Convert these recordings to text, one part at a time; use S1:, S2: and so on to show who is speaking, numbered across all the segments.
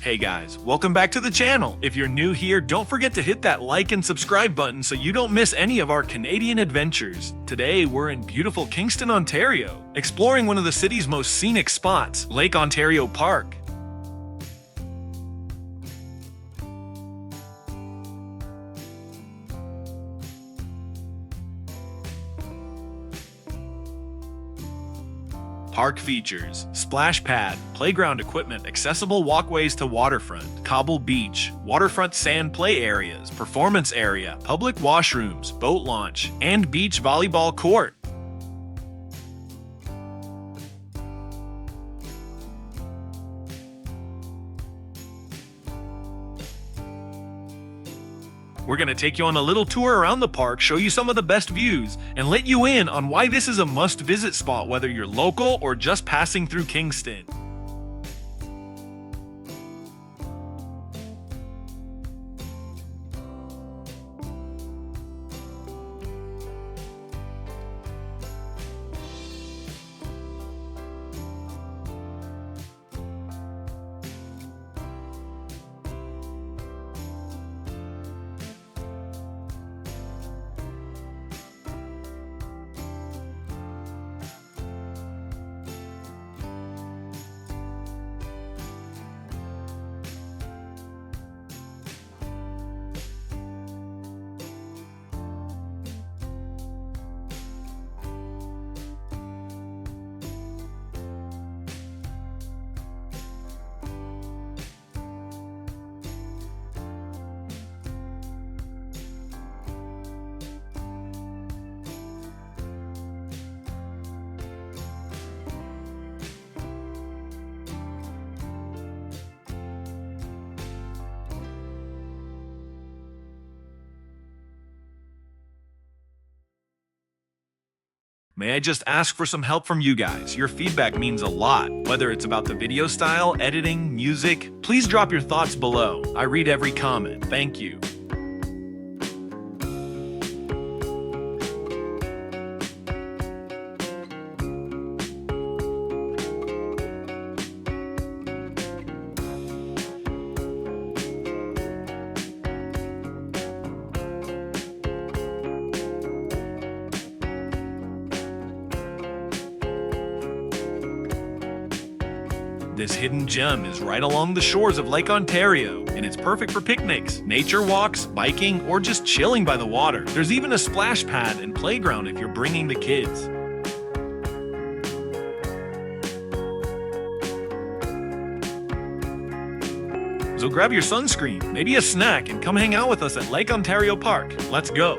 S1: Hey guys, welcome back to the channel. If you're new here, don't forget to hit that like and subscribe button so you don't miss any of our Canadian adventures. Today, we're in beautiful Kingston, Ontario, exploring one of the city's most scenic spots, LakeOntario Park. Park features splash pad, playground equipment, accessible walkways to waterfront, cobble beach, waterfront sand play areas, performance area, public washrooms, boat launch, and beach volleyball court. We're going to take you on a little tour around the park, show you some of the best views, and let you in on why this is a must-visit spot whether you're local or just passing through Kingston. May I just ask for some help from you guys? Your feedback means a lot. Whether it's about the video style, editing, music, please drop your thoughts below. I read every comment. Thank you. This hidden gem is right along the shores of Lake Ontario, and it's perfect for picnics, nature walks, biking, or just chilling by the water. There's even a splash pad and playground if you're bringing the kids. So grab your sunscreen, maybe a snack, and come hang out with us at Lake Ontario Park. Let's go!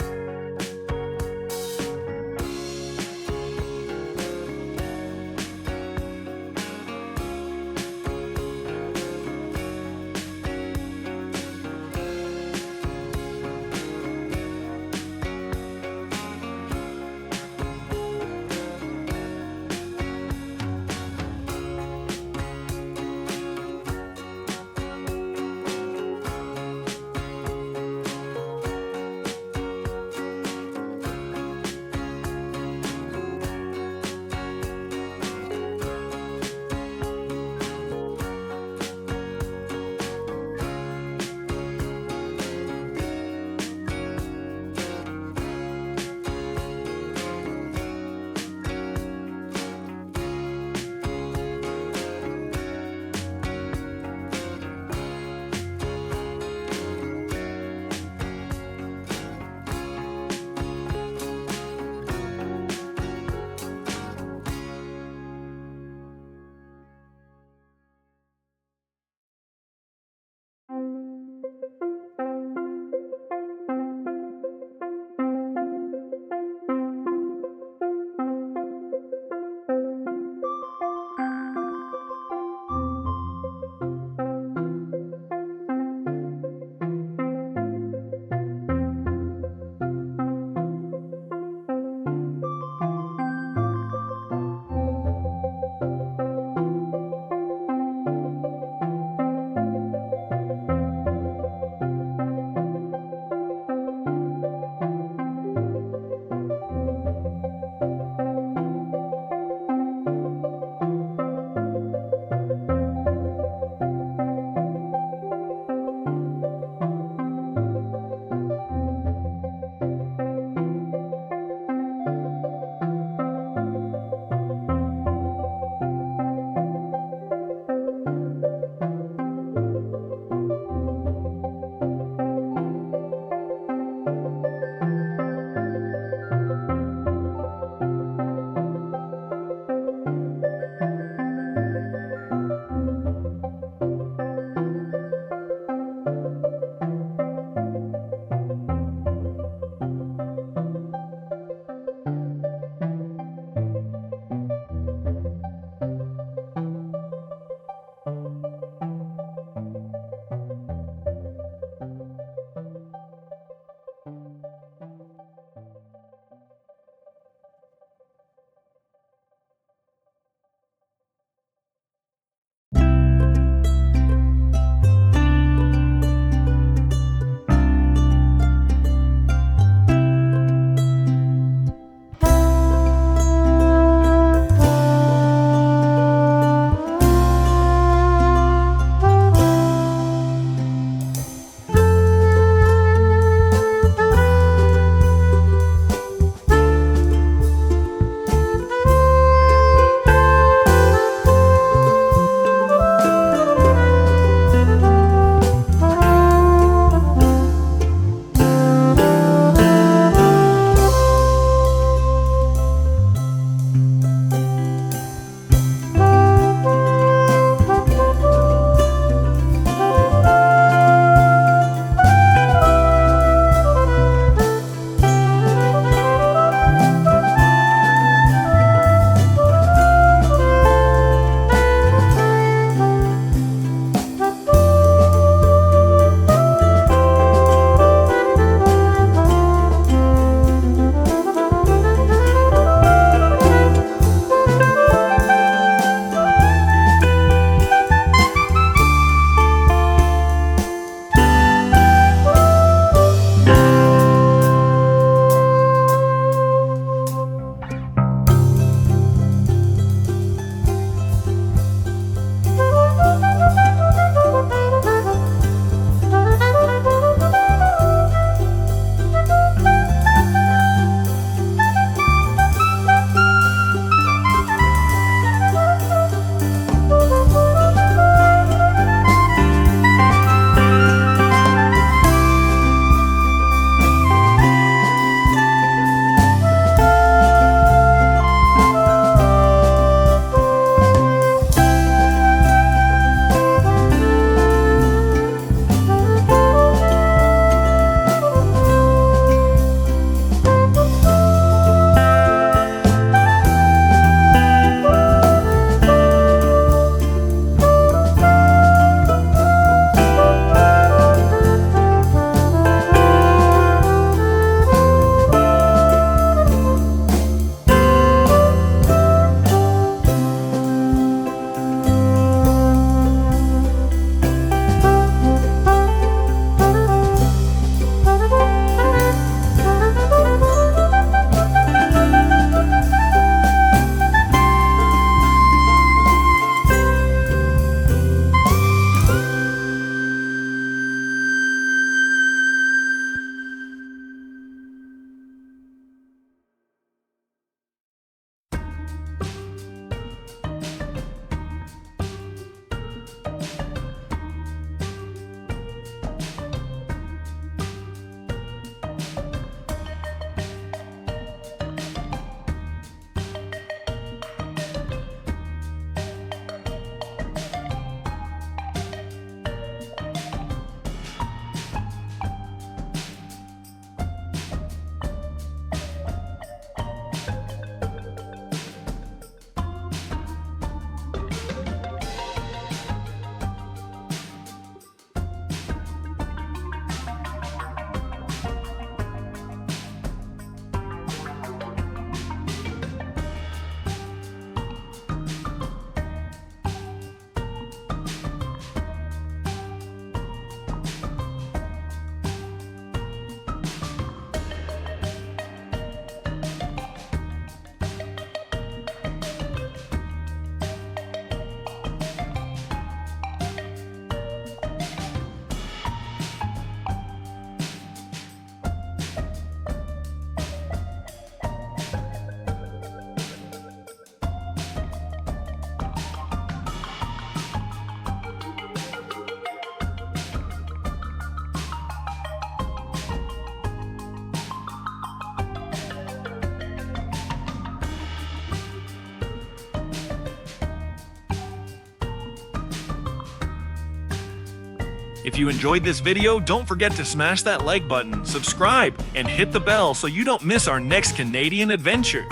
S1: If you enjoyed this video, don't forget to smash that like button, subscribe, and hit the bell so you don't miss our next Canadian adventure.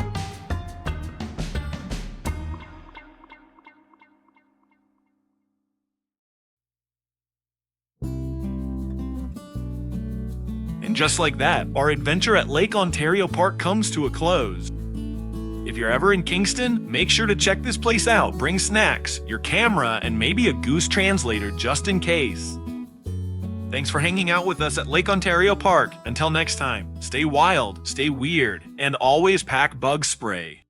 S1: And just like that, our adventure at LakeOntario Park comes to a close. If you're ever in Kingston, make sure to check this place out. Bring snacks, your camera, and maybe a goose translator just in case. Thanks for hanging out with us at LakeOntario Park. Until next time, stay wild, stay weird, and always pack bug spray.